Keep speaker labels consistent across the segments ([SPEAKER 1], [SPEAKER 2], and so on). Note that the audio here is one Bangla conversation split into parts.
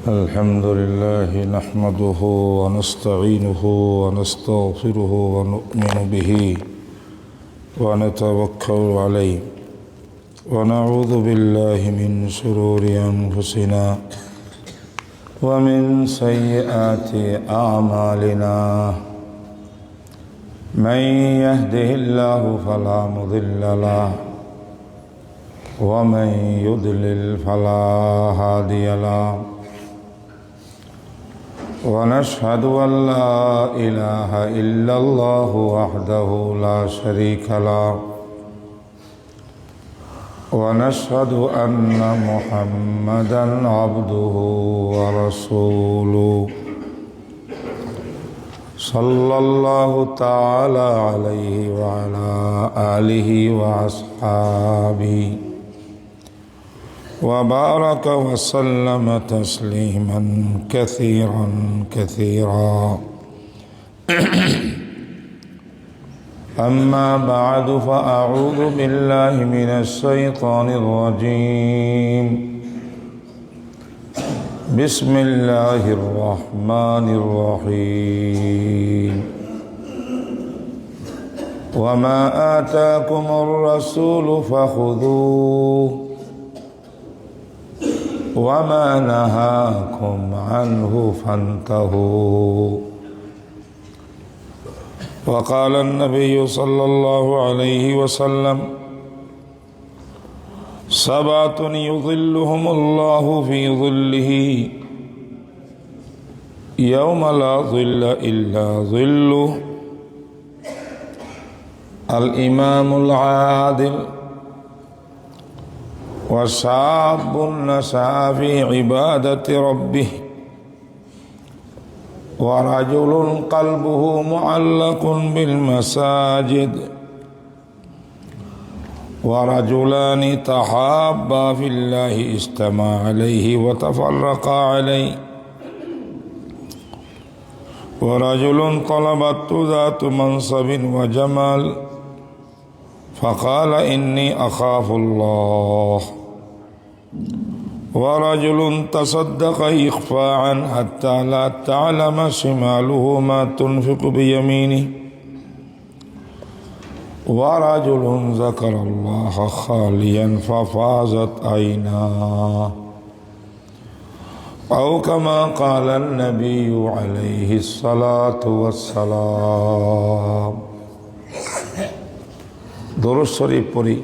[SPEAKER 1] الحمد لله نحمده ونستعينه ونستغفره ونؤمن به ونتوكل عليه ونعوذ بالله من شرور أنفسنا ومن سيئات أعمالنا من يهده الله فلا مضل له ومن يضلل فلا هادي له ونشهد أن لا إله إلا الله وحده لا شريك له ونشهد أن محمدا عبده ورسوله صلى الله تعالى عليه وعلى آله وأصحابه وبارك وسلم تسليما كثيرا كثيرا أما بعد فأعوذ بالله من الشيطان الرجيم بسم الله الرحمن الرحيم وما آتاكم الرسول فخذوه وما نهاكم عنه فانتهوا وقال النبي صلى الله عليه وسلم سبعة يظلهم الله في ظله يوم لا ظل إلا ظله الإمام العادل وشاب نشأ في عبادة ربه ورجل قلبه معلق بالمساجد ورجلان تحابا في الله اجتمعا عليه وتفرقا عليه ورجل طلبته ذات منصب وجمال فقال إني أخاف الله ورجل تصدق إخفاء حتى لا تعلم شماله ما تنفق بيمينه ورجل ذكر الله خاليا ففاضت عيناه أو كما قال النبي عليه الصلاة والسلام درود شريف পড়ি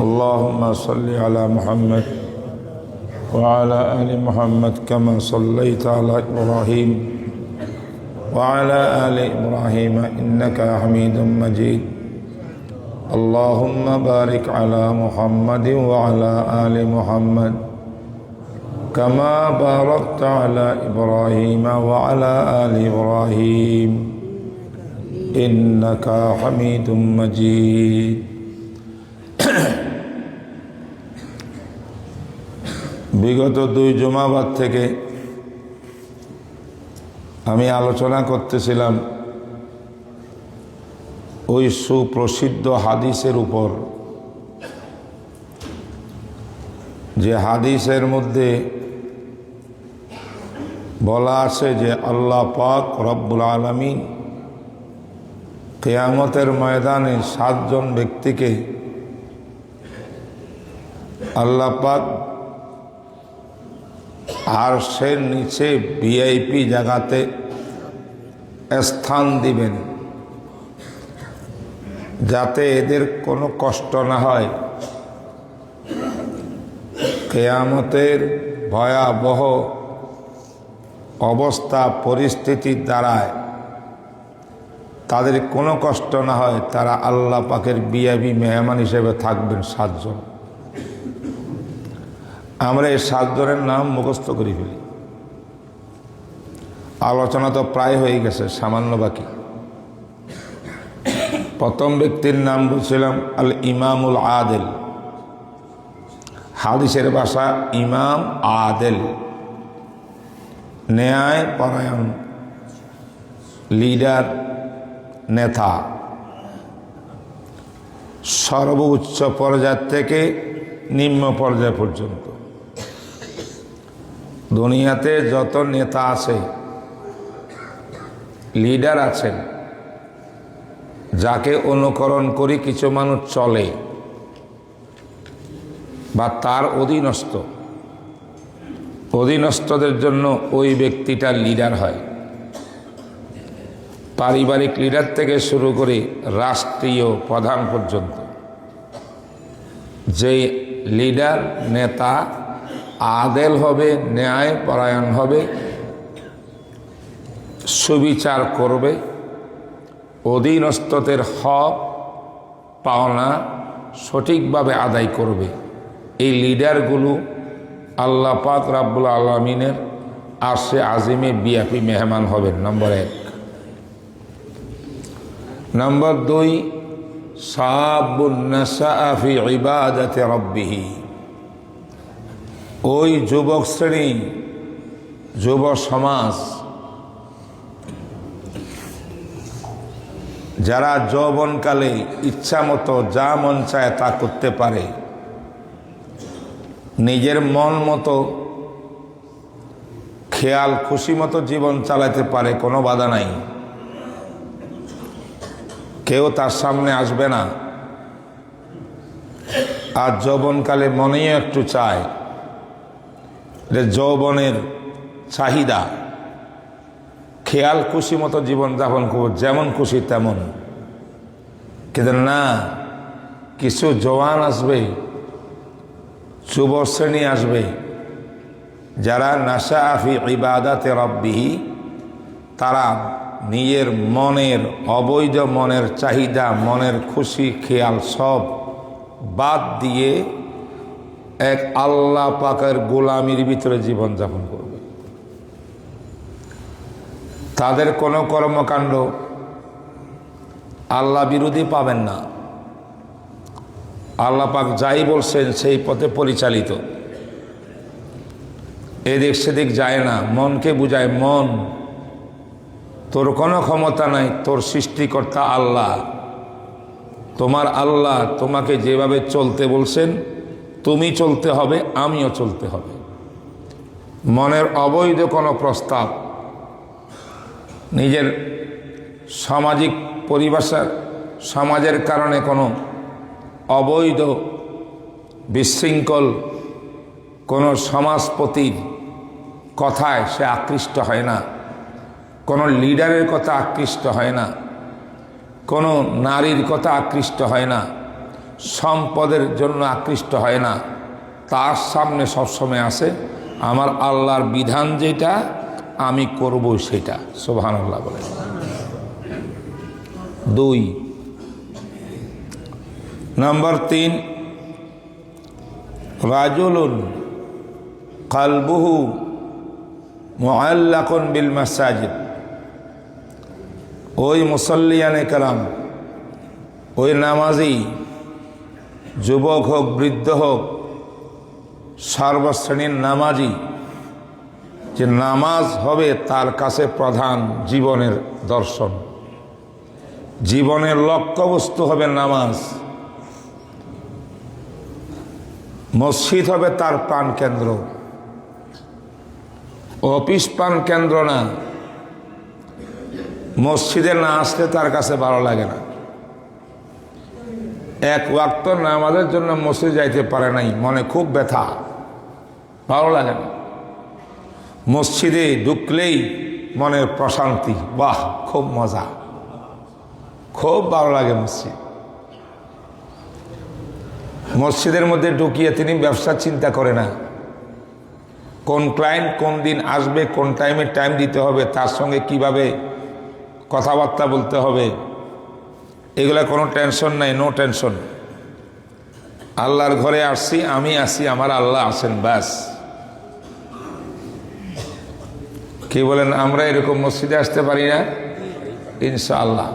[SPEAKER 1] اللهم صل على محمد وعلى آل محمد كما صليت على إبراهيم وعلى آل إبراهيم إنك حميد مجيد اللهم بارك على محمد وعلى آل محمد كما باركت على إبراهيم وعلى آل إبراهيم إنك حميد مجيد বিগত দুই জুমাবাদ থেকে আমি আলোচনা করতেছিলাম ওই সুপ্রসিদ্ধ হাদিসের উপর, যে হাদিসের মধ্যে বলা আছে যে আল্লাহ পাক রব্বুল আলামিন কিয়ামতের ময়দানে 7 জন ব্যক্তিকে আল্লাহ পাক আরশের নিচে ভিআইপি জায়গাতে স্থান দিবেন, যাতে এদের কোনো কষ্ট না হয়। কিয়ামতের ভয়াবহ অবস্থা পরিস্থিতির দ্বারায় তাদের কোনো কষ্ট না হয়, তারা আল্লাহ পাকের ভিআইপি মেহমান হিসেবে থাকবেন 7 জন। আমরা এই 7 জনের নাম মুখস্থ করে ফেলি। আলোচনা তো প্রায় হয়ে গেছে, সামান্য বাকি। প্রথম ব্যক্তির নাম বলছিলাম আল ইমামুল আদেল। হাদিসের ভাষা ইমাম আদেল, ন্যায় পরায়ণ, লিডার, নেতা। সর্বোচ্চ পর্যায় থেকে নিম্ন পর্যায় পর্যন্ত দুনিয়াতে যত নেতা আছে, লিডার আছেন, যাকে অনুকরণ করি কিছু মানুষ চলে বা তার অধীনস্থদের জন্য ওই ব্যক্তিটা লিডার হয়। পারিবারিক লিডার থেকে শুরু করে রাষ্ট্রীয় প্রধান পর্যন্ত যে লিডার নেতা আদেল হবে, ন্যায় পরায়ণ হবে, সুবিচার করবে, অধীনস্থদের হক পাওনা সঠিকভাবে আদায় করবে, এই লিডারগুলো আল্লাহ পাক রাব্বুল আলামিনের আরশে আজিমে বিআইপি মেহমান হবেন। নম্বর 1। নম্বর 2, শাবুন নাশাআ ফি ইবাদাতি রাব্বিহি। ওই যুবক শ্রেণী, যুব সমাজ যারা যৌবনকালে ইচ্ছা মতো যা মন চায় তা করতে পারে, নিজের মন মতো খেয়াল খুশি মতো জীবন চালাতে পারে, কোনো বাধা নাই, কেউ তার সামনে আসবে না। আর যৌবনকালে মনেই একটু চায়, যে যৌবনের চাহিদা, খেয়াল খুশি মতো জীবন যাপন করব, যেমন খুশি তেমন। কিন্তু না, কিছু জওয়ান আসবে, যুব শ্রেণী আসবে, যারা নাশা ফি ইবাদাতে রাব্বিহি, তারা নিজের মনের অবৈধ মনের চাহিদা, মনের খুশি খেয়াল সব বাদ দিয়ে এক আল্লাহ পাকের গোলামির ভিতরে জীবন যাপন করবে। তাদের কোনো কর্মকাণ্ড আল্লাহ বিরোধী পাবেন না। আল্লাহ পাক যাই বলছেন সেই পথে পরিচালিত, এদিক সেদিক যায় না। মনকে বুঝায়, মন তোর কোনো ক্ষমতা নাই, তোর সৃষ্টিকর্তা আল্লাহ, তোমার আল্লাহ তোমাকে যেভাবে চলতে বলছেন তুমি চলতে হবে, আমিও চলতে হবে। মনের অবৈধ কোনো প্রস্তাব, নিজের সামাজিক পরিভাষার সমাজের কারণে কোনো অবৈধ বিশৃঙ্খল কোনো সমাজপতির কথায় সে আকৃষ্ট হয় না, কোনো লিডারের কথা আকৃষ্ট হয় না, কোনো নারীর কথা আকৃষ্ট হয় না, সম্পদের জন্য আকৃষ্ট হয় না। তার সামনে সবসময় আসে আমার আল্লাহর বিধান যেটা আমি করব সেটা। সুবহানাল্লাহ বলে। 2 নম্বর 3, রাজুলুন কালবুহু মুআল্লাকুন বিল মাসাজিদ। ওই মুসল্লিয়ানে কেরাম, ওই নামাজি, যুবক হোক বৃদ্ধ হোক, সর্বশ্রেণীর নামাজি, যে নামাজ হবে তার কাছে প্রধান জীবনের দর্শন, জীবনের লক্ষ্যবস্তু হবে নামাজ। মসজিদ হবে তার প্রাণ কেন্দ্র, অফিস প্রাণ কেন্দ্র না। মসজিদে না আসলে তার কাছে ভালো লাগে না। এক ওয়াক্ত নামাজের জন্য মসজিদ যাইতে পারে নাই, মনে খুব ব্যথা, ভালো লাগে না। মসজিদে ঢুকলেই মনের প্রশান্তি, বাহ খুব মজা, খুব ভালো লাগে মসজিদ। মসজিদের মধ্যে ঢুকিয়ে তিনি ব্যবসার চিন্তা করে না, কোন ক্লায়েন্ট কোন দিন আসবে, কোন টাইমে টাইম দিতে হবে, তার সঙ্গে কিভাবে কথাবার্তা বলতে হবে, এগুলা কোনো টেনশন নাই, নো টেনশন। আল্লাহর ঘরে আসছি, আমি আসি, আমার আল্লাহ আসেন, ব্যাস। কি বলেন, আমরা এরকম মসজিদে আসতে পারি না? ইনশাআল্লাহ।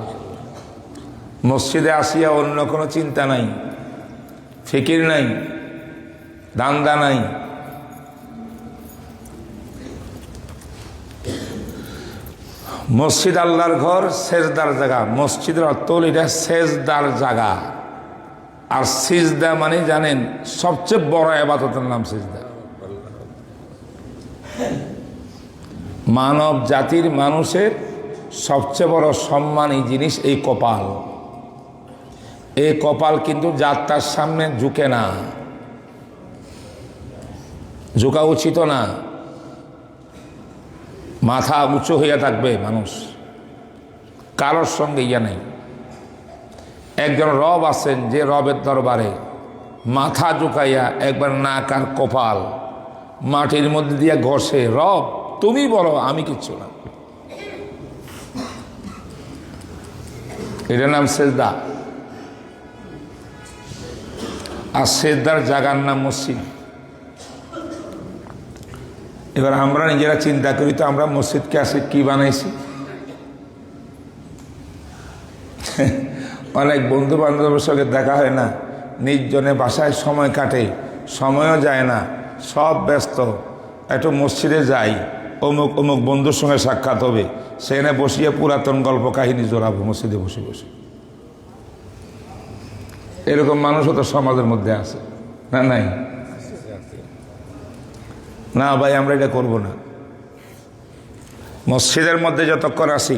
[SPEAKER 1] মসজিদে আসিয়া অন্য কোনো চিন্তা নাই, ফিকির নাই, দান্দা নাই। মসজিদ আল্লাহর ঘর, সেজদার জায়গা। মসজিদের অর্থ হল এটা সেজদার জায়গা। আর সিজদা মানে জানেন সবচেয়ে বড় ইবাদতের নাম সিজদা। মানব জাতির মানুষের সবচেয়ে বড় সম্মানী জিনিস এই কপাল। এই কপাল কিন্তু যাত্রার সামনে ঝুঁকে না, ঝুঁকা উচিত না, মাথা উঁচু হইয়া থাকবে মানুষ, কারোর সঙ্গে ইয়া নেই। একজন রব আছেন যে রবের দরবারে মাথা ঝুঁকাইয়া একবার নাক আর কপাল মাটির মধ্যে দিয়ে ঘষে, রব তুমি বলো, আমি কিচ্ছু না। এটার নাম সেজদা। আর সেজদার জায়গার নাম মসজিদ। এবার আমরা নিজেরা চিন্তা করি তো, আমরা মসজিদকে আসে কি বানাইছি? অনেক বন্ধু বান্ধবের সঙ্গে দেখা হয় না, নির্জনে বাসায় সময় কাটে, সময়ও যায় না, সব ব্যস্ত। একটু মসজিদে যাই, অমুক অমুক বন্ধুর সঙ্গে সাক্ষাৎ হবে, সেখানে বসিয়ে পুরাতন গল্প কাহিনী জোড়াবো মসজিদে বসে বসে। এরকম মানুষও তো সমাজের মধ্যে আছে না? নাই না ভাই, আমরা এটা করব না। মসজিদের মধ্যে যতক্ষণ আসি,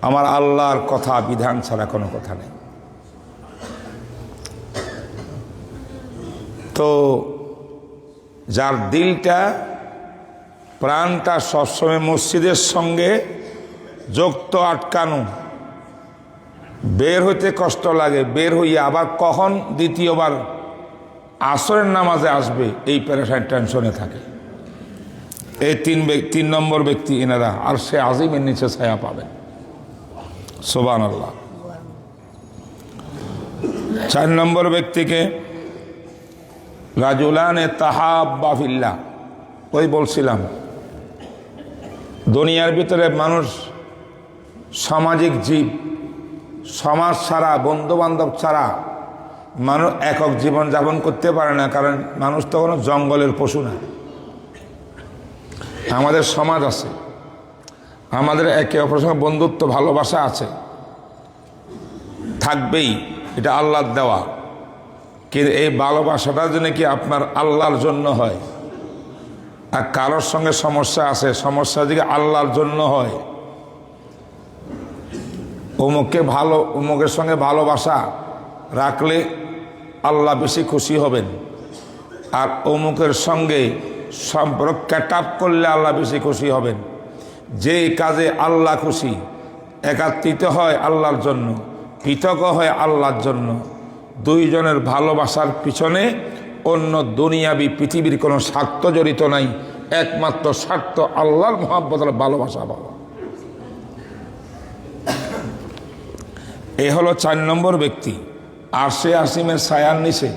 [SPEAKER 1] আমার আল্লাহর কথা বিধান ছাড়া কোনো কথা নেই। তো যার দিলটা প্রাণটা সবসময় মসজিদের সঙ্গে যুক্ত, আটকানো, বের হইতে কষ্ট লাগে, বের হইয়া আবার কখন দ্বিতীয়বার আসরের নামাজে আসবে এই প্যারাসাইড টেনশনে থাকে। এই তিন নম্বর ব্যক্তি এনারা আর সে আজিমের নিচে ছায়া পাবেন। সুবহানাল্লাহ। 4 নম্বর ব্যক্তিকে রাজুলানে তাহাব্বা ফিল্লাহ। ওই বলছিলাম দুনিয়ার ভিতরে মানুষ সামাজিক জীব, সমাজ ছাড়া, বন্ধু বান্ধব ছাড়া মানুষ একক জীবন যাপন করতে পারে না। কারণ মানুষ তো কোনো জঙ্গলের পশু না। আমাদের সমাজ আছে, আমাদের একে অপরের সঙ্গে বন্ধুত্ব ভালোবাসা আছে, থাকবেই, এটা আল্লাহর দেওয়া। কিন্তু এই ভালোবাসাটা যেন কি আপনার আল্লাহর জন্য হয়। আর কারোর সঙ্গে সমস্যা আছে, সমস্যা যদি আল্লাহর জন্য হয়, অমুকের সঙ্গে ভালোবাসা রাখলে আল্লাহ বেশি খুশি হবেন, আর অমুকের সঙ্গে সম্পর্ক ক্যাটাপ করলে আল্লাহ বেশি খুশি হবেন। যে কাজে আল্লাহ খুশি, একাত্রিত হয় আল্লাহর জন্য, পৃথক হয় আল্লাহর জন্য, দুইজনের ভালোবাসার পিছনে অন্য দুনিয়াবি পৃথিবীর কোনো স্বার্থ জড়িত নাই, একমাত্র স্বার্থ আল্লাহর মহব্বতের ভালোবাসা পাওয়া। এ হলো 4 নম্বর ব্যক্তি। আর সে আসিমের ছায়ার নিচে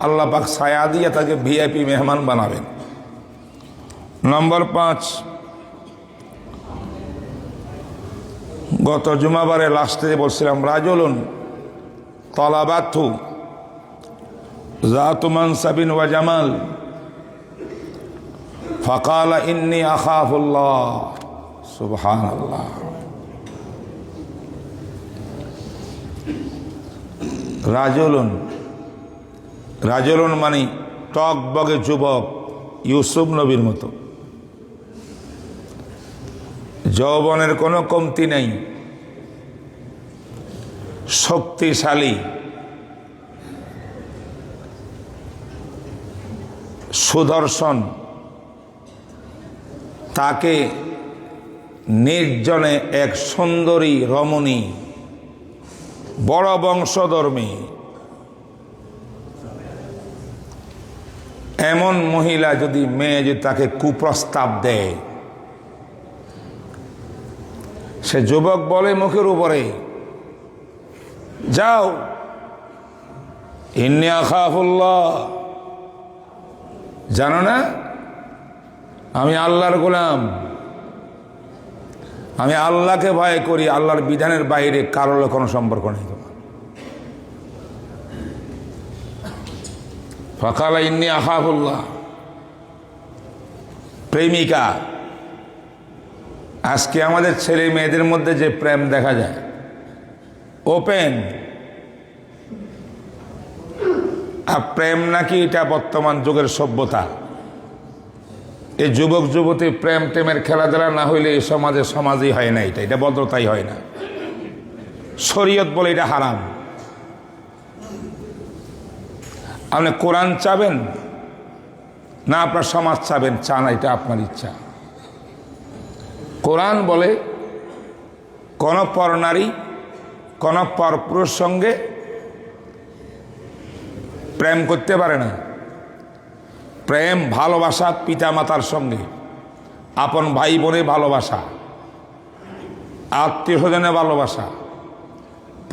[SPEAKER 1] আল্লাহ পাক ছায়া দিয়ে তাকে ভিআইপি মেহমান বানাবেন। নম্বর 5, গত জুমাবারে লাস্টে বলছিলাম, রাজুলুন তলাবাতু যাতু মানসাবিন ওয়া জামাল ফাকালা ইন্নী আখাফুল্লাহ। সুবহানাল্লাহ। রাজুলুন মানে টক বগে যুবক, ইউসুফ নবীর মতো। যৌবনের কোনো কমতি নেই, শক্তিশালী, সুদর্শন। তাকে নির্জনে এক সুন্দরী রমণী, বড় বংশধর্মী, এমন মহিলা যদি মেয়ে যদি তাকে কুপ্রস্তাব দেয়, সে যুবক বলে মুখের উপরে, যাও, ইন্নী আখাফুল্লাহ, জানো না আমি আল্লাহর গোলাম, আমি আল্লাহকে ভয় করি, আল্লাহর বিধানের বাইরে কারোর কোনো সম্পর্ক নেই তোমার। ফাকালা ইন্নী আখাফুল্লাহ। প্রেমিকা। আজকে আমাদের ছেলে মেয়েদের মধ্যে যে প্রেম দেখা যায়, ওপেন, আর প্রেম নাকি এটা বর্তমান যুগের সভ্যতা। এই যুবক যুবতী প্রেম টেমের খেলাধুলা না হইলে এই সমাজই হয় না। এটা ভদ্রতাই হয় না। শরীয়ত বলে এটা হারাম। আপনি কোরআন চাবেন না আপনার সমাজ চাবেন, চান, এটা আপনার ইচ্ছা। কোরআন বলে কোন পরনারী কোন পরপুরুষ সঙ্গে প্রেম করতে পারে না। প্রেম ভালোবাসা পিতা মাতার সঙ্গে, আপন ভাই বোনে ভালোবাসা, আত্মীয় স্বজনে ভালোবাসা,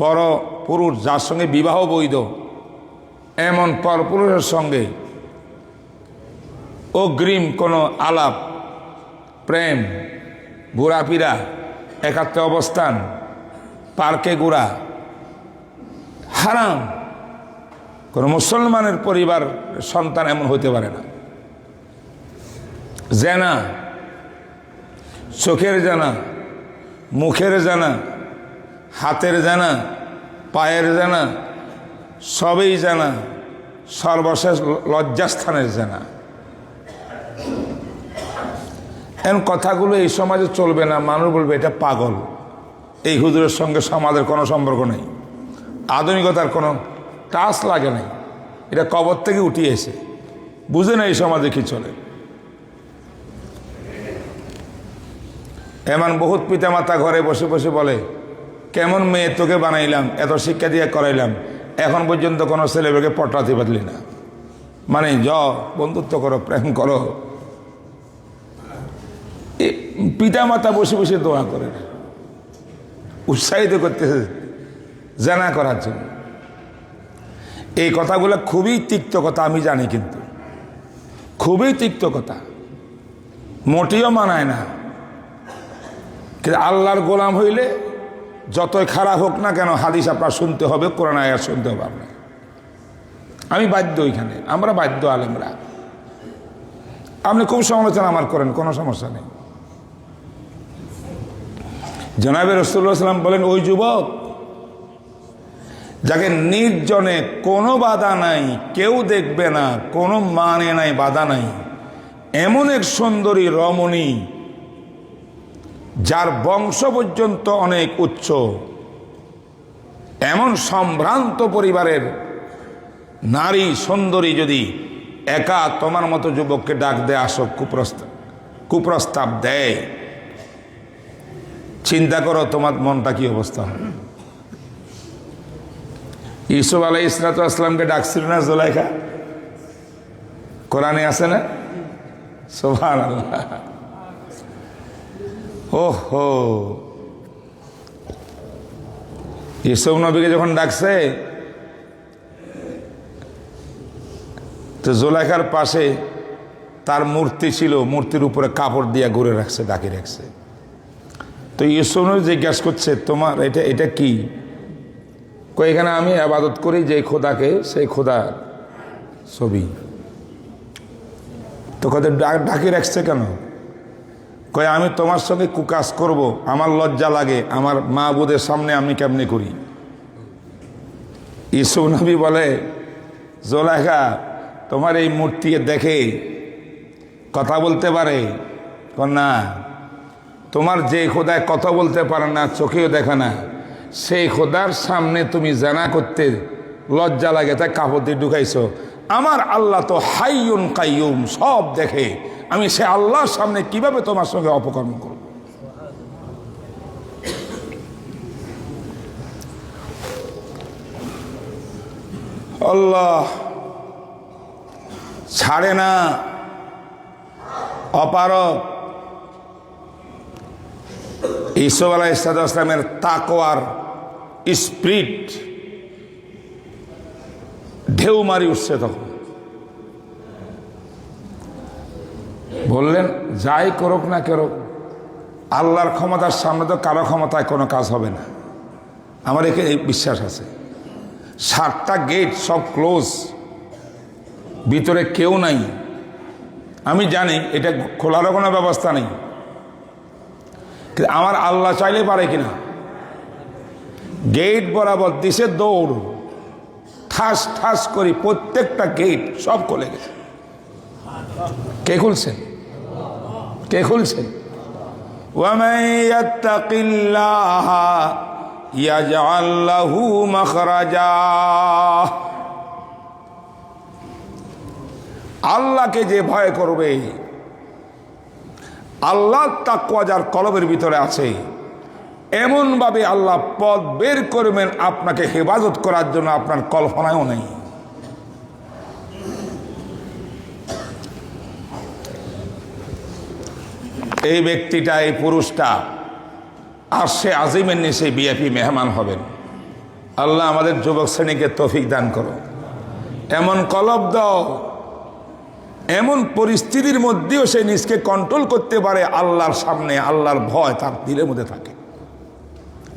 [SPEAKER 1] পর পুরুষ যার সঙ্গে বিবাহ বৈধ এমন পরপুরুষের সঙ্গে অগ্রিম কোনো আলাপ, প্রেম, ঘোরাফেরা, একাত্ম অবস্থান, পার্কে ঘোরা হারাম। কোন মুসলমানের পরিবার সন্তান এমন হতে পারে না। জেনা, চোখের জানা, মুখের জানা, হাতের জানা, পায়ের জানা, সবই জানা, সর্বশেষ লজ্জাস্থানের জানা। এমন কথাগুলো এই সমাজে চলবে না। মানুষ বলবে এটা পাগল, এই হুজুরের সঙ্গে সমাজের কোনো সম্পর্ক নেই, আধুনিকতার কোনো টাচ লাগে নাই, এটা কবর থেকে উঠিয়ে এসে বুঝে না এই সমাজে কি চলে। এমন বহুত পিতামাতা ঘরে বসে বসে বলে, কেমন মেয়ে তোকে বানাইলাম, এত শিক্ষা দিয়ে করাইলাম, এখন পর্যন্ত কোনো ছেলেমেয়েকে পটাতে পারলি না। মানে বন্ধুত্ব করো, প্রেম করো। পিতামাতা বসে বসে দোয়া করে, উৎসাহিত করতেছে জানা করার জন্য। এই কথাগুলো খুবই তিক্ত কথা, আমি জানি, কিন্তু খুবই তিক্ত কথা, মোটেও মানায় না। কিন্তু আল্লাহর গোলাম হইলে যতই খারাপ হোক না কেন হাদিস আপনার শুনতে হবে, কোরআন আয়াত শুনতে হবে আপনার। আমি বাধ্য, ওইখানে আমরা বাধ্য আলেমরা। আপনি খুব সমালোচনা আমার করেন, কোনো সমস্যা নেই। জনাবে রাসূলুল্লাহ সাল্লাল্লাহু আলাইহি ওয়াসাল্লাম বলেন, ওই যুবক যাকে নির্জনে কোনো বাধা নাই, কেউ দেখবে না, কোনো মানে নাই, বাধা নাই, এমন এক সুন্দরী রমণী যার বংশ পর্যন্ত অনেক উচ্চ, এমন সম্ভ্রান্ত পরিবারের নারী সুন্দরী যদি একা তোমার মতো যুবককে ডাক দেয়, আসো, কুপ্রস্তাব দেয়, চিন্তা করো তোমার মনটা কি অবস্থা হবে। ইউসুফ আলাইহিস সালামকে ডাকছিল না জুলাইখা? কোরআনে আছে না? সুবহানাল্লাহ। ওহো, ইউসুফ নবীকে যখন ডাকছে তো জুলাইখার পাশে তার মূর্তি ছিল, মূর্তির উপরে কাপড় দিয়ে ঘুরে রাখছে, ডাকি রাখছে। তো ইউসুফ নবী জিজ্ঞাসা করছে, তোমার এটা কি? এখানে আমি ইবাদত করি যে খোদাকে, সেই খোদার ছবি। তো কত ডাকি রাখছে কেন? কয় আমি তোমার সঙ্গে কুকাজ করব, আমার লজ্জা লাগে, আমার মাবুদের সামনে আমি কেমনি করি। ইউসুফ নবী বলে, জুলাইখা তোমার এই মূর্তিকে দেখে কথা বলতে পারে? না, তোমার যে খোদায় কথা বলতে পারে না, চোখেও দেখে না, সেই খোদার সামনে তুমি জানা করতে লজ্জা লাগে, তাই কাপড় দিয়ে ঢুকাইছো। আমার আল্লাহ তো হাইয়ুন কাইয়ুম, সব দেখে, আমি সে আল্লাহর সামনে কিভাবে তোমার সঙ্গে অপকর্ম করব? আল্লাহ ছাড়ে না, অপারক। ইউসুফ আলাইহিস সালামের তাকওয়ার স্পিরিট ঢেউ মারি উঠছে। তখন বললেন, যাই করুক না করুক, আল্লাহর ক্ষমতার সামনে তো কারো ক্ষমতায় কোনো কাজ হবে না। আমার এখানে বিশ্বাস আছে। 7টা গেট সব ক্লোজ, ভিতরে কেউ নাই। আমি জানি এটা খোলারও কোনো ব্যবস্থা নেই, কিন্তু আমার আল্লাহ চাইলে পারে কিনা। গেট বরাবর দিছে দৌড়, ঠাস ঠাস করি প্রত্যেকটা গেট সব খুলে গেছে। কে খুলছেন? কে খুলছে? ওয়ামান ইয়াত্তাকিল্লাহ ইয়াজআল লাহু মাখরাজা। আল্লাহকে যে ভয় করবে, আল্লাহর তাকওয়া যার কলবের ভিতরে আছে, এমনভাবে আল্লাহ পথ বের করবেন আপনাকে হেফাজত করার জন্য, আপনার কল্পনায়ও নেই। এই ব্যক্তিটা, এই পুরুষটা আরশে আজিমের নিচে ভিআইপি মেহমান হবেন। আল্লাহ আমাদের যুবক শ্রেণীকে তৌফিক দান করো। এমন কলব দাও, এমন পরিস্থিতির মধ্যেও সে নিজকে কন্ট্রোল করতে পারে, আল্লাহর সামনে আল্লাহর ভয় তার দিলের মধ্যে থাকে।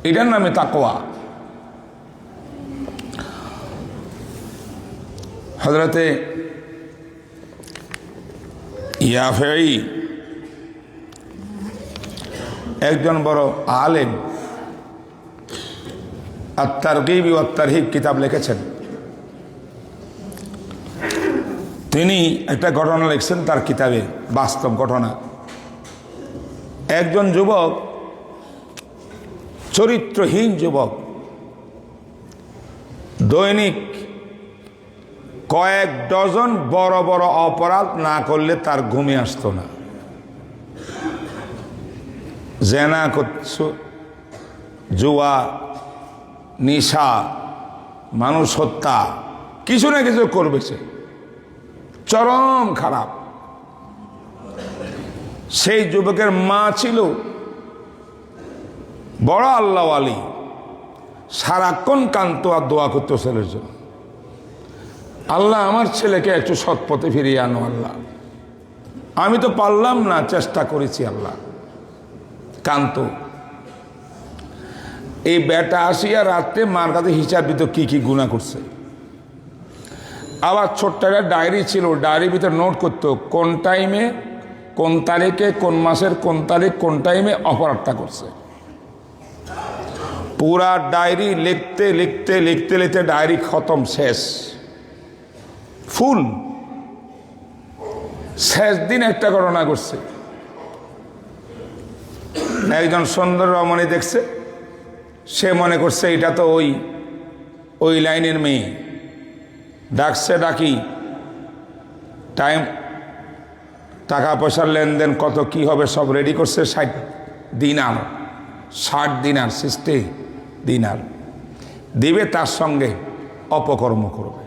[SPEAKER 1] এটার নামে তাকওয়া। হযরতে ইয়াফেঈ একজন বড় আলেম, আত-তারগীব ওয়া তারহিব কিতাব লিখেছেন। তিনি একটা ঘটনা লিখছেন তার কিতাবে, বাস্তব ঘটনা। একজন যুবক, চরিত্রহীন যুবক, দৈনিক কয়েক ডজন বড় বড় অপরাধ না করলে তার ঘুমে আসতো না। জেনা করছো, জুয়া, নিশা, মানুষ হত্যা, কিছু না কিছু করবে সে, চরম খারাপ। সেই যুবকের মা ছিল বড় আল্লাহওয়ালি, সারাক্ষণ কান্ত আর দোয়া করতো ছেলের জন্য, আল্লাহ আমার ছেলেকে একটু সৎ পথে ফিরিয়ে আনো আল্লাহ, আমি তো পারলাম না, চেষ্টা করেছি আল্লাহ, কান্ত। এই বেটা আসিয়া রাত্রে মার কাছে হিসাব দিত কি কি গুনাহ করছে। আবার ছোট্ট একটা ডায়েরি ছিল, ডায়েরির ভিতরে নোট করতো কোন টাইমে, কোন তারিখে, কোন মাসের কোন তারিখ, কোন টাইমে অপরাধটা করছে। পুরা ডায়েরি লিখতে লিখতে লিখতে লিখতে ডায়েরি খতম, শেষ, ফুল। শেষ দিন একটা ঘটনা করছে। একজন সুন্দর রমণী দেখছে, সে মনে করছে এটা তো ওই লাইনের মেয়ে, ডাকছে, ডাকি, টাইম, টাকা পয়সার লেনদেন কত কি হবে সব রেডি করছে, 60 দিনার, 60 দিনার, 60 দিনার দিবে, তার সঙ্গে অপকর্ম করবে।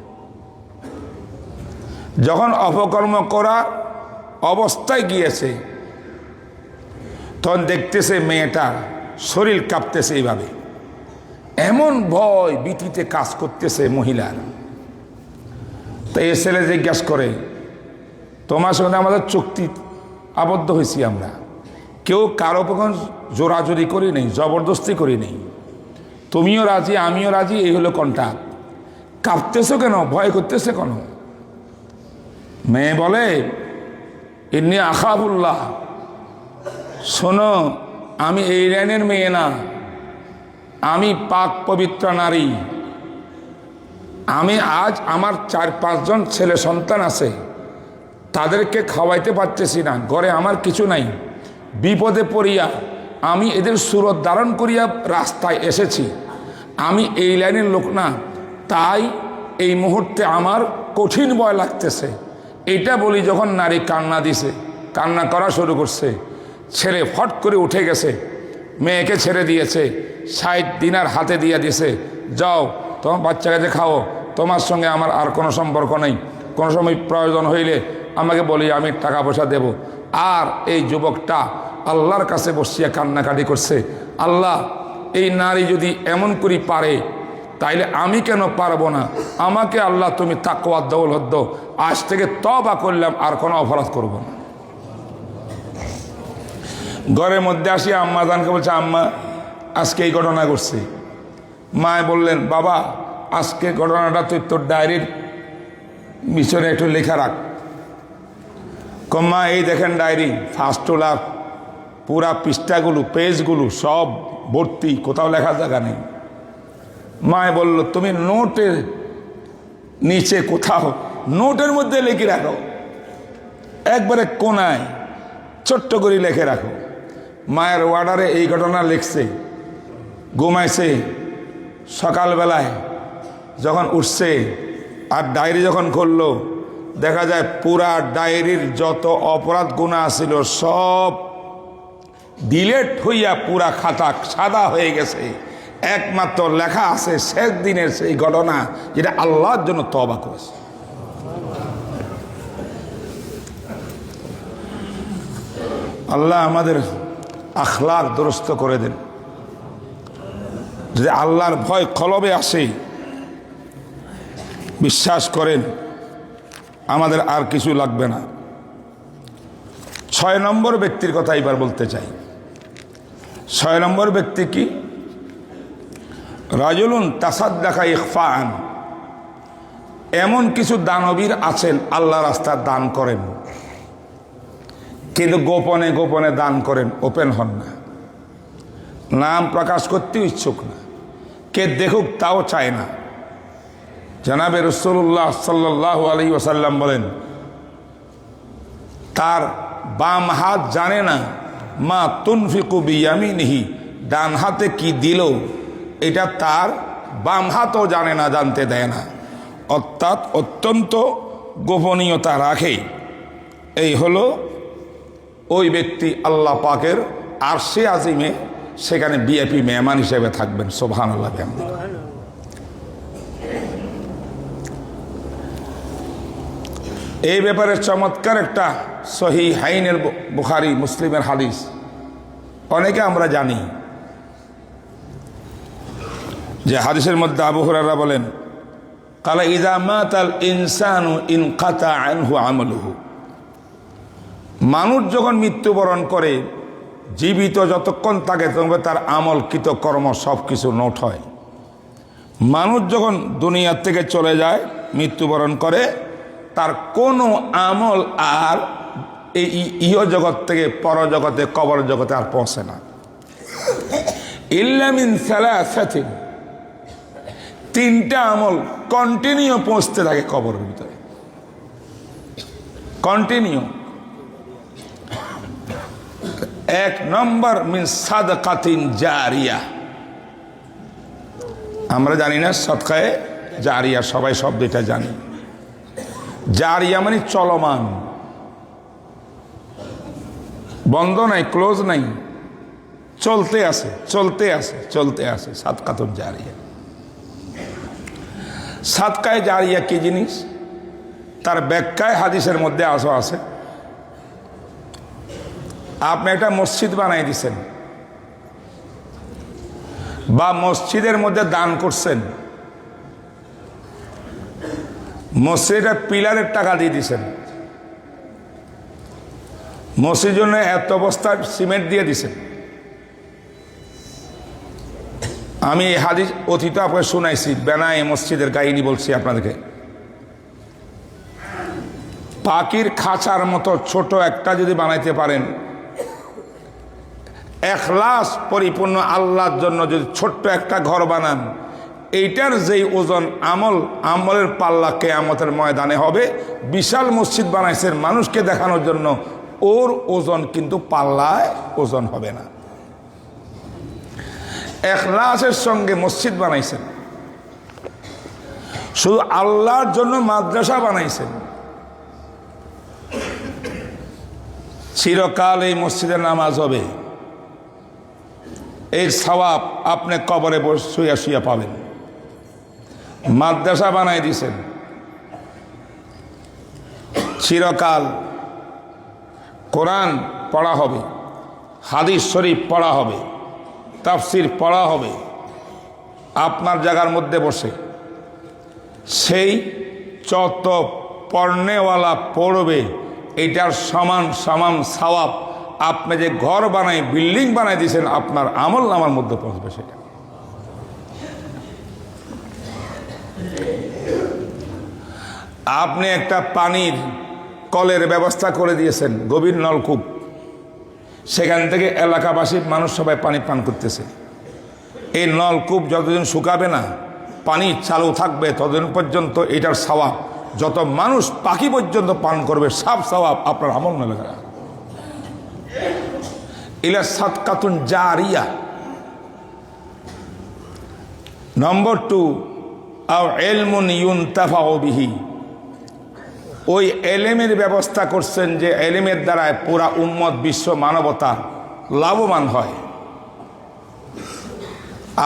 [SPEAKER 1] যখন অপকর্ম করা অবস্থায় গিয়েছে, তখন দেখতেছে মেয়েটা শরীর কাঁপতেছে, এইভাবে এমন ভয় ভীতিতে কাজ করতেছে মহিলার। তাই এ ছেলে জিজ্ঞাসা করে, তোমার সঙ্গে আমাদের চুক্তি আবদ্ধ হয়েছি আমরা, কেউ কারো পক্ষে জোরাজোরি করি নেই, জবরদস্তি করি নেই, তুমিও রাজি আমিও রাজি, এই হলো কন্ট্রাক্ট, কাঁপতেছো কেন, ভয় করতেছে কেন? মেয়ে বলে, ইন্নী আখাফুল্লাহ, শোনো, আমি এই লাইনের মেয়ে না, আমি পাক পবিত্র নারী। আমি আজ আমার 4-5 জন ছেলে সন্তান আছে, তাদেরকে খাওয়াইতে পারতেছি না, ঘরে আমার কিছু নাই, বিপদে পড়িয়া আমি এদের সুরত ধারণ করিয়া রাস্তায় এসেছি। আমি এই লাইনের লোক না, তাই এই মুহূর্তে আমার কঠিন ভয় লাগতেছে। এটা বলি যখন নারী কান্না দিছে, কান্না করা শুরু করছে, ছেলে ফট করে উঠে গেছে, মেয়েকে ছেড়ে দিয়েছে, 60 দিনার হাতে দিয়ে দিয়েছে, যাও তোমার বাচ্চাকে খাও, তোমার সঙ্গে আমার আর কোনো সম্পর্ক নেই, কোনো সময় প্রয়োজন হইলে আমাকে বলি, আমি টাকা পয়সা দেব। আর এই যুবকটা আল্লাহর কাছে বসিয়া কান্নাকাটি করছে, আল্লাহ, এই নারী যদি এমন করি পারে, তাইলে আমি কেন পারবো না? আমাকে আল্লাহ তুমি তাকওয়া দৌলত দাও, আজ থেকে তওবা করলাম, আর কোনো অপরাধ করব না। ঘরের মধ্যে আসি আম্মা জানকে বলছে, আম্মা আজকে এই ঘটনা ঘটছে। মায় বললেন, বাবা আজকে ঘটনাটা তুই তোর ডায়েরির মিশনে একটু লেখা রাখ। কম্মা এই দেখেন ডায়েরি, ফার্স্ট তোলা, পুরা পৃষ্ঠাগুলো, পেজগুলো সব ভর্তি, কোথাও লেখার জায়গা নেই। মায় বলল, তুমি নোটের নিচে কোথাও, নোটের মধ্যে লিখে রাখো, একবারে কোনায় ছোট্ট করে লিখে রাখো। মায়ের ওয়ার্ডারে এই ঘটনা লিখছে, ঘুমাইছে, সকালবেলায় যখন উঠছে আর ডায়েরি যখন খুললো, দেখা যায় পুরা ডায়েরির যত অপরাধ গুনাহ ছিল সব ডিলেট হইয়া পুরা খাতা সাদা হয়ে গেছে। একমাত্র লেখা আছে শেষ দিনের সেই ঘটনা যেটা আল্লাহর জন্য তওবা করেছে। আল্লাহ আমাদের আখলাক দুরস্ত করে দেন। যদি আল্লাহর ভয় কলবে আসে, বিশ্বাস করেন আমাদের আর কিছু লাগবে না। 6 নম্বর ব্যক্তির কথা এবার বলতে চাই। 6 নম্বর ব্যক্তি কি? রাজুলুন তাসাদ্দাকা ইখফাআন। এমন কিছু দানবীর আছেন আল্লাহ রাস্তায় দান করেন, কিন্তু গোপনে গোপনে দান করেন, ওপেন হন না, নাম প্রকাশ করতে ইচ্ছুক না, কে দেখুক তাও চায় না। জনাবে রাসূলুল্লাহ সাল্লাল্লাহু আলাইহি ওয়াসাল্লাম বলেন, তার বাম হাত জানে না মা তুনফিকু বিয়ামিনিহি, ডান হাতে কি দিল এটা তার বাম হাতও জানে না, জানতে দেয় না, অর্থাৎ অত্যন্ত গোপনীয়তা রাখে। এই হলো ওই ব্যক্তি আল্লাহ পাকের আরশে আজিমে সেখানে ভিআইপি মেহমান হিসেবে থাকবেন। সুবহানাল্লাহ। এই ব্যাপারে চমৎকার একটা সহিহাইনের বুখারী মুসলিমের হাদিস অনেকে আমরা জানি, যে হাদিসের মধ্যে আবু হুরায়রা বলেন, কালা ইযা মাতাল ইনসানু ইনকাতা আনহু আমালুহু। মানুষ যখন মৃত্যুবরণ করে, জীবিত যতক্ষণ থাকে তবে তার আমল কৃতকর্ম সব কিছু নোট হয়। মানুষ যখন দুনিয়ার থেকে চলে যায়, মৃত্যুবরণ করে, তার কোনো আমল আর এই ইহ জগৎ থেকে পরজগতে কবর জগতে আর পৌঁছে না। ইল্লা মিন সালাসাতিন, 3টা আমল কন্টিনিউ পৌঁছতে থাকে কবরের ভিতরে, কন্টিনিউ। 1 নম্বর মিন সাদাকাতিন জারিয়া। আমরা জানি না সদকায়ে জারিয়া, সবাই শব্দটা জানি। জারিয়া মানে চলমান, বন্ধ নাই, ক্লোজ নাই, চলতে আছে, চলতে আছে, চলতে আছে। সাদকাতুন জারিয়া। সাদকায়ে জারিয়া কি জিনিস তার ব্যাখ্যায় হাদিসের মধ্যে আছে। আপনি একটা মসজিদ বানাই দিছেন বা মসজিদের মধ্যে দান করছেন, মসজিদের পিলারের টাকা দিয়ে দিছেন, মসজিদের জন্য এত বস্তা সিমেন্ট দিয়ে দিছেন। আমি এই হাদিস অতীত আপনাকে শুনাইছি, বেনায় মসজিদের কাহিনী বলছি আপনাদেরকে। পাখির খাঁচার মতো ছোট একটা যদি বানাইতে পারেন, ইখলাস পরিপূর্ণ আল্লাহর জন্য যদি ছোট্ট একটা ঘর বানান, এইটার যেই ওজন আমলের পাল্লা কিয়ামতের ময়দানে হবে। বিশাল মসজিদ বানাইছেন মানুষকে দেখানোর জন্য, ওর ওজন কিন্তু পাল্লায় ওজন হবে না। ইখলাসের সঙ্গে মসজিদ বানাইছেন, শুধু আল্লাহর জন্য মাদ্রাসা বানাইছেন, চিরকাল এই মসজিদে নামাজ হবে, এর সওয়াব আপনি কবরে শুয়ে শুয়ে পাবেন। মাদ্রাসা বানাই দিয়েছেন, চিরকাল কোরআন পড়া হবে, হাদিস শরীফ পড়া হবে, তাফসির পড়া হবে আপনার জায়গার মধ্যে বসে। সেই যত পড়নেওয়ালা পড়বে এটার সমান সমান সওয়াব আপনি যে ঘর বানাই বিল্ডিং বানাই দিয়েছেন আপনার আমল নামার মধ্যে পৌঁছবে। সেটা আপনি একটা পানির কলের ব্যবস্থা করে দিয়েছেন, গভীর নলকূপ, সেখান থেকে এলাকাবাসীর মানুষ সবাই পানি পান করতেছে। এই নলকূপ যতদিন শুকাবে না, পানি চালু থাকবে, ততদিন পর্যন্ত এটার সওয়াব যত মানুষ পাখি পর্যন্ত পান করবে সব সওয়াব আপনার আমল নামে। ইলা সাদকাতুন জারিয়া। নম্বর 2, আও ইলমুন ইউনতাফাউ বিহি, ওই এলেমের ব্যবস্থা করছেন যে এলেমের দ্বারায় পুরা উম্মত বিশ্ব মানবতা লাভবান হয়।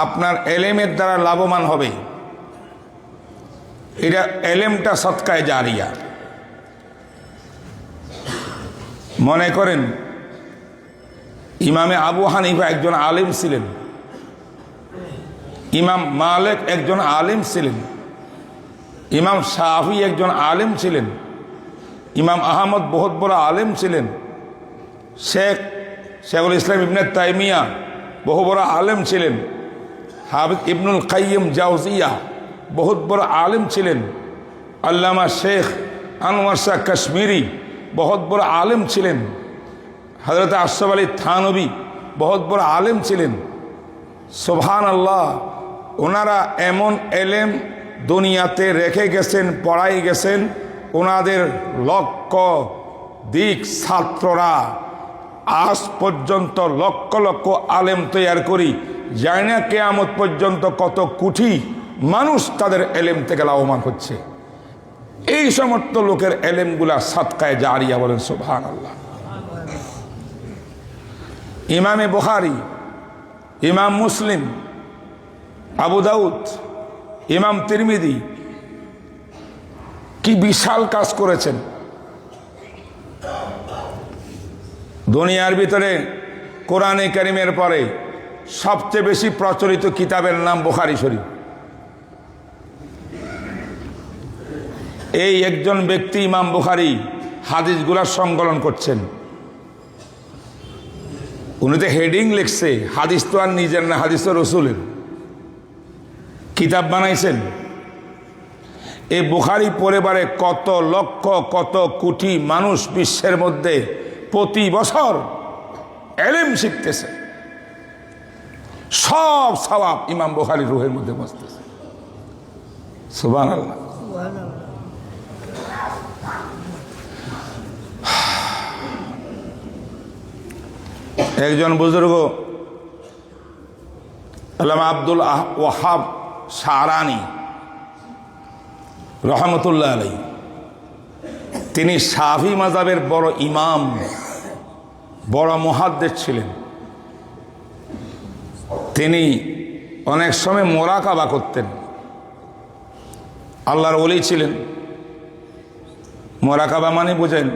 [SPEAKER 1] আপনার এলেমের দ্বারা লাভবান হবে, এটা এলেমটা সদকায়ে জারিয়া। মনে করেন ইমামে আবু হানিফা একজন আলিম ছিলেন, ইমাম মালিক একজন আলিম ছিলেন, ইমাম শাফি একজন আলিম ছিলেন, ইমাম আহমদ বহুত বড় আলিম ছিলেন, শেখুল ইসলাম ইবনে তাইমিয়া বহু বড় আলিম ছিলেন, হাফিজ ইবনুল কাইয়িম জাওজিয়া বহুত বড় আলিম ছিলেন, আল্লামা শেখ আনোয়ার শাহ কাশ্মীরি বহুত বড় আলিম ছিলেন, হযরত আশরাফ আলী থানভী বহুত বড় আলিম ছিলেন। সুবহানাল্লাহ, ওনারা এমন এলেম দুনিয়াতে রেখে গেছেন, পড়াই গেছেন, ওনাদের লক্ষ দিক ছাত্ররা আজ পর্যন্ত লক্ষ লক্ষ আলেম তৈয়ার করি, জানি না কিয়ামত পর্যন্ত কত কোটি মানুষ তাদের এলেম থেকে লাভবান হচ্ছে। এই সমস্ত লোকের এলেমগুলা সাদকায়ে জারিয়া বলেন সুবহানাল্লাহ। ইমামে বুখারী, ইমাম মুসলিম, আবু দাউদ, ইমাম তিরমিজি কি বিশাল কাজ করেছেন। দুনিয়ার ভিতরে কোরআনে কারীমের পরে সবচেয়ে বেশি প্রচলিত কিতাবের নাম বুখারী শরীফ। এই একজন ব্যক্তি ইমাম বুখারী হাদিসগুলার সংকলন করছেন। উনি তো হেডিং লিখছে, হাদিস তো আর নিজের না, হাদিস তো রসুলের। কিতাব বানাইছেন। এই বুখারী পরিবারে কত লক্ষ কত কোটি মানুষ বিশ্বের মধ্যে প্রতি বছর এলেম শিখতেছে। সব সওয়াব ইমাম বুখারীর রূহের মধ্যে বসতেছে। সুবহানাল্লাহ। একজন বুজুর্গ আল্লামা আব্দুল ওয়াহাব শারানি রহমতুল্লাহ আলাইহি, তিনি শাফি মাযহাবের বড় ইমাম, বড় মুহাদ্দিস ছিলেন। তিনি অনেক সময় মোরাকাবা করতেন। আল্লাহর ওলি ছিলেন। মোরাকাবা মানে বুঝেন,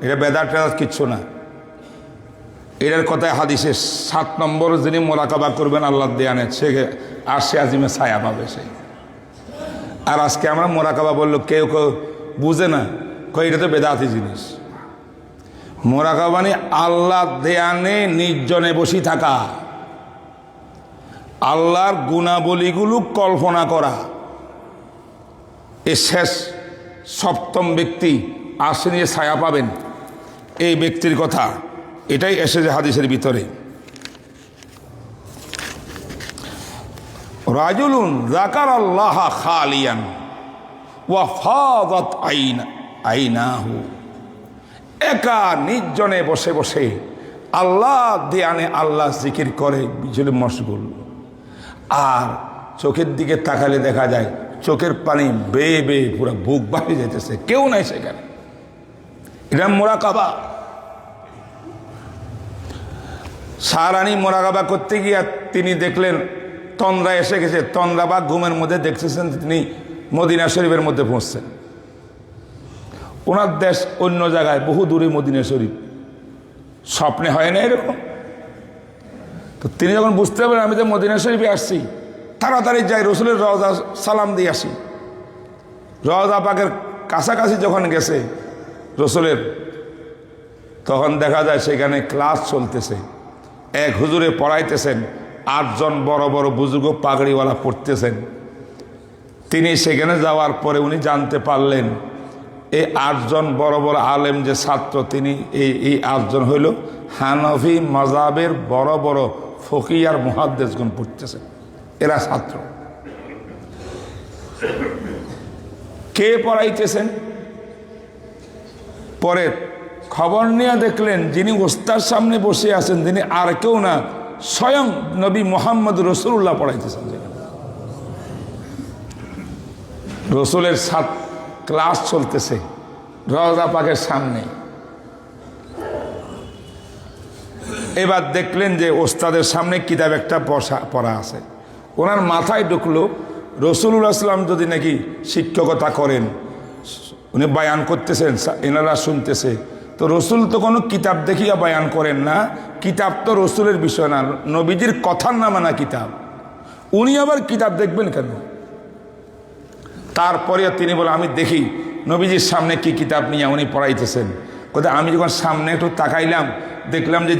[SPEAKER 1] এটা বেদাত টেদাত কিচ্ছু না। এটার কথায় হাদিসে 7 নম্বর যিনি মোরাকাবা করবেন আল্লাহর দেয়ানে, সে আরশে আজিমে ছায়া পাবে সে। আর আজকে আমরা মোরাকাবা বললো কেউ কেউ বুঝে না, কই এটা তো বেদাতি জিনিস। মোরাকাবা মানে আল্লাহর দেয়ানে নির্জনে বসে থাকা, আল্লাহর গুণাবলীগুলো কল্পনা করা। এই শেষ 7ম ব্যক্তি আরশে নিয়ে ছায়া পাবেন, এই ব্যক্তির কথা এটাই এসেছে হাদিসের ভিতরে। রাজুলুন যাকারাল্লাহ খালিয়ান ওয়া ফাযাত আইনাহু, একা নির্জনে বসে বসে আল্লাহ ধ্যানে আল্লাহ জিকির করে বিজলে মশগুল, আর চোখের দিকে তাকালে দেখা যায় চোখের পানি বেয়ে বেয়ে পুরো বুক বাড়ে যেতেছে, কেউ নাই সেখানে। এটা মোরাকাবা। সারানি মোরাকাবা করতে গিয়ে তিনি দেখলেন তন্দ্রা এসে গেছে। তন্দ্রা বা ঘুমের মধ্যে দেখতেছেন তিনি মদিনা শরীফের মধ্যে পৌঁছছেন। ওনার দেশ অন্য জায়গায়, বহু দূরে মদিনা শরীফ। স্বপ্নে হয় না এরকম। তো তিনি যখন বুঝতে পারেন আমি তো মদিনা শরীফে আসছি, তাড়াতাড়ি যাই রসুলের রওজা সালাম দিয়ে আসি। রওজা পাকের কাছাকাছি যখন গেছে রসুলের, তখন দেখা যায় সেখানে ক্লাস চলতেছে। এক হুজুরে পড়াইতেছেন, 8 জন বড় বড় বুজুর্গ পাগড়িওয়ালা পড়তেছেন। তিনি সেখানে যাওয়ার পরে উনি জানতে পারলেন এই 8 জন বড় বড় আলেম যে ছাত্র, তিনি এই 8 জন হইল হানফি মাযহাবের বড় বড় ফকি আর মুহাদ্দিসগণ পড়তেছেন, এরা ছাত্র। কে পড়াইতেছেন? পরে খবর নিয়ে দেখলেন যিনি ওস্তার সামনে বসে আছেন তিনি আর কেউ না, স্বয়ং নবী মুহাম্মদ রাসূলুল্লাহ পড়াইতেছেন। রসুলের সাথ ক্লাস চলতেছে রওজা পাকের সামনে। এবার দেখলেন যে ওস্তাদের সামনে কিতাব একটা পড়া আছে। ওনার মাথায় ঢুকলো রাসূলুল্লাহ সাল্লাম যদি নাকি শিক্ষকতা করেন, উনি বায়ান করতেছেন, এনারা শুনতেছে, তো রসুল তো কোনো কিতাব দেখিয়া বায়ান করেন না। কিতাব তো রসুলের বিষয় না, নবীজির কথার নামে না কিতাব। উনি আবার কিতাব দেখবেন কেন? তারপরে তিনি বলে আমি দেখি নবীজির সামনে কি কিতাব নিয়ে উনি পড়াইতেছেন। কোথায় আমি যখন সামনে একটু তাকাইলাম, দেখলাম যে